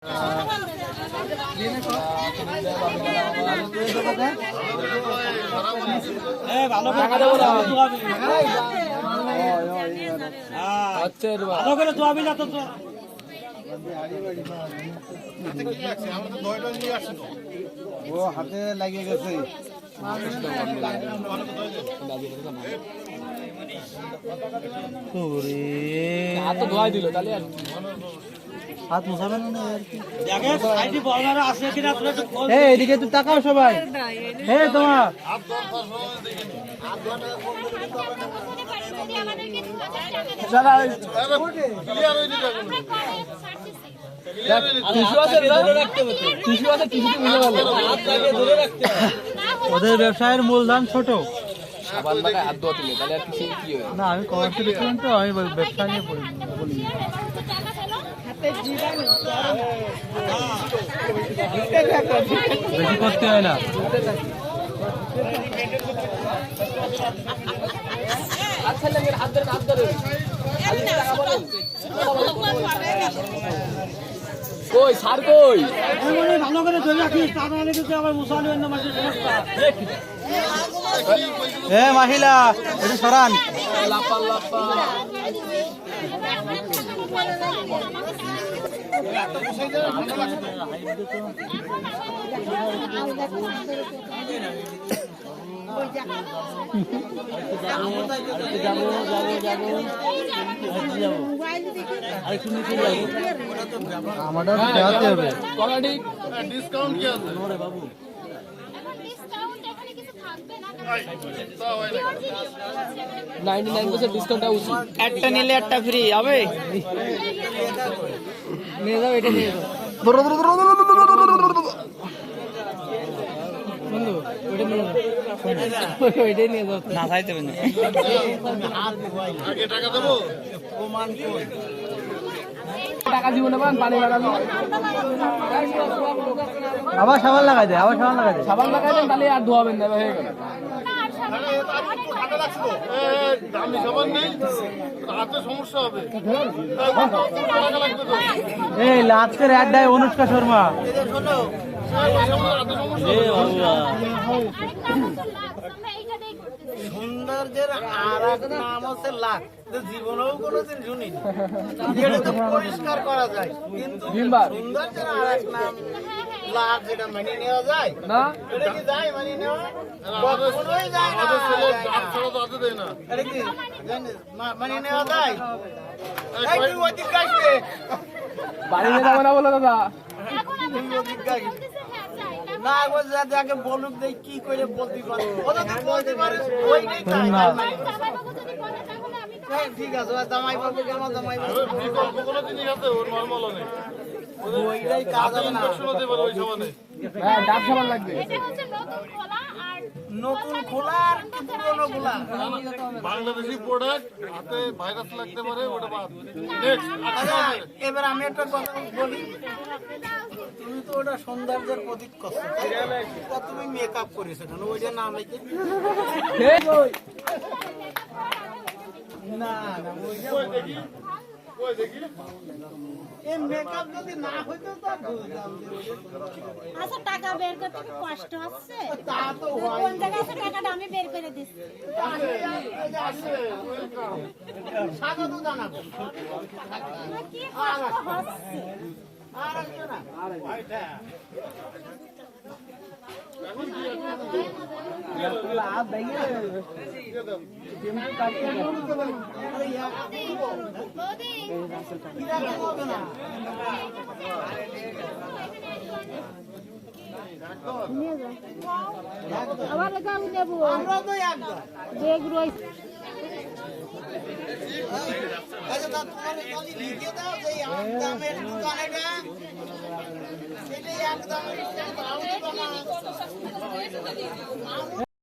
হাতে লাগিয়ে গেছে হাত তো ধোয়াই দিল তাহলে হাত মোছাবেন না এদিকে একটু তাকাও সবাই। তোমার ওদের ব্যবসায়ের মূলধন ছোট। না আমি কমার্সে দেখলাম তো, আমি ব্যবসা নিয়ে বলি বেশি করতে হয় না। কই সার কই ভালো করে ধরে রাখিস, তাহলে কিন্তু আবার মুসালিম নামাজের সমস্যা। মহিলা একটু সরান। লাপা লাপা আমাদের দেওয়াতে হবে। ডিসকাউন্ট কি আছে বাবু? ডিসকাউন্ট এখানে কিছু থাকবে না, 99% ডিসকাউন্ট আছে। একটা নিলে একটা ফ্রি হবে। নিয়ে যাও, এটা নিয়ে যাও বন্ধু, ওইটা নিয়ে যাও, ওইটাই নিয়ে যাও। না চাইতে হবে না, আগে টাকা দেবো। টাকা দিব না, পানি লাগাবো। আবার সাবান লাগাই দে, সাবান লাগাই দেন, তাহলে আর ধোয়াবেন না, হয়ে গেল। এই আজকের অ্যাডায় অনুষ্কা শর্মা। সৌন্দর্যের আর এক নাম হচ্ছে লাখ, জীবনেও কোনোদিন শুনি পরিষ্কার করা যায়, কিন্তু সৌন্দর্যের আর এক নাম লাখ, যেটা মানিয়ে নেওয়া যায় না। এটা কি যায় মানিয়ে নেওয়া? কখনোই যায় না। এটা কি মানিয়ে নেওয়া যায়? বাড়ি নিয়ে যাবো না বলো দাদা। না যাকে বলুক দেই কি করে বলতে পারে, ঠিক আছে। জামাই বাবু কেন জামাই বাবু কোনো জিনিস আছে ওর নরমাল নেই, ওইটাই কাজ হবে না। ডাব সাবান লাগবে, নতুন খোলা আর পুরনো খোলা। বাংলাদেশি প্রোডাক্ট, হাতে ভাইরাস লাগতে পারে, ওটা বাদ। এবার আমি একটা কথা বলি, তুমি তো ওটা সৌন্দর্যের প্রতীক করছো, তুমি মেকআপ করেছো কেন? ওইটা না মেকে না না, মেকআপ যদি না হইতো আচ্ছা, টাকা বের করতে কি কষ্ট হচ্ছে? কোন জায়গায় আছে টাকাটা আমি বের করে দিচ্ছি। স্বাগত জানাবো। কি কষ্ট হচ্ছে? আর আসবে না। আমার গাও নেবো, আমরা তো একদম বেগ রয়েছে। আচ্ছা তোমার খালি লিখে দাও যে দামের দোকানেটা, সেটাই একদম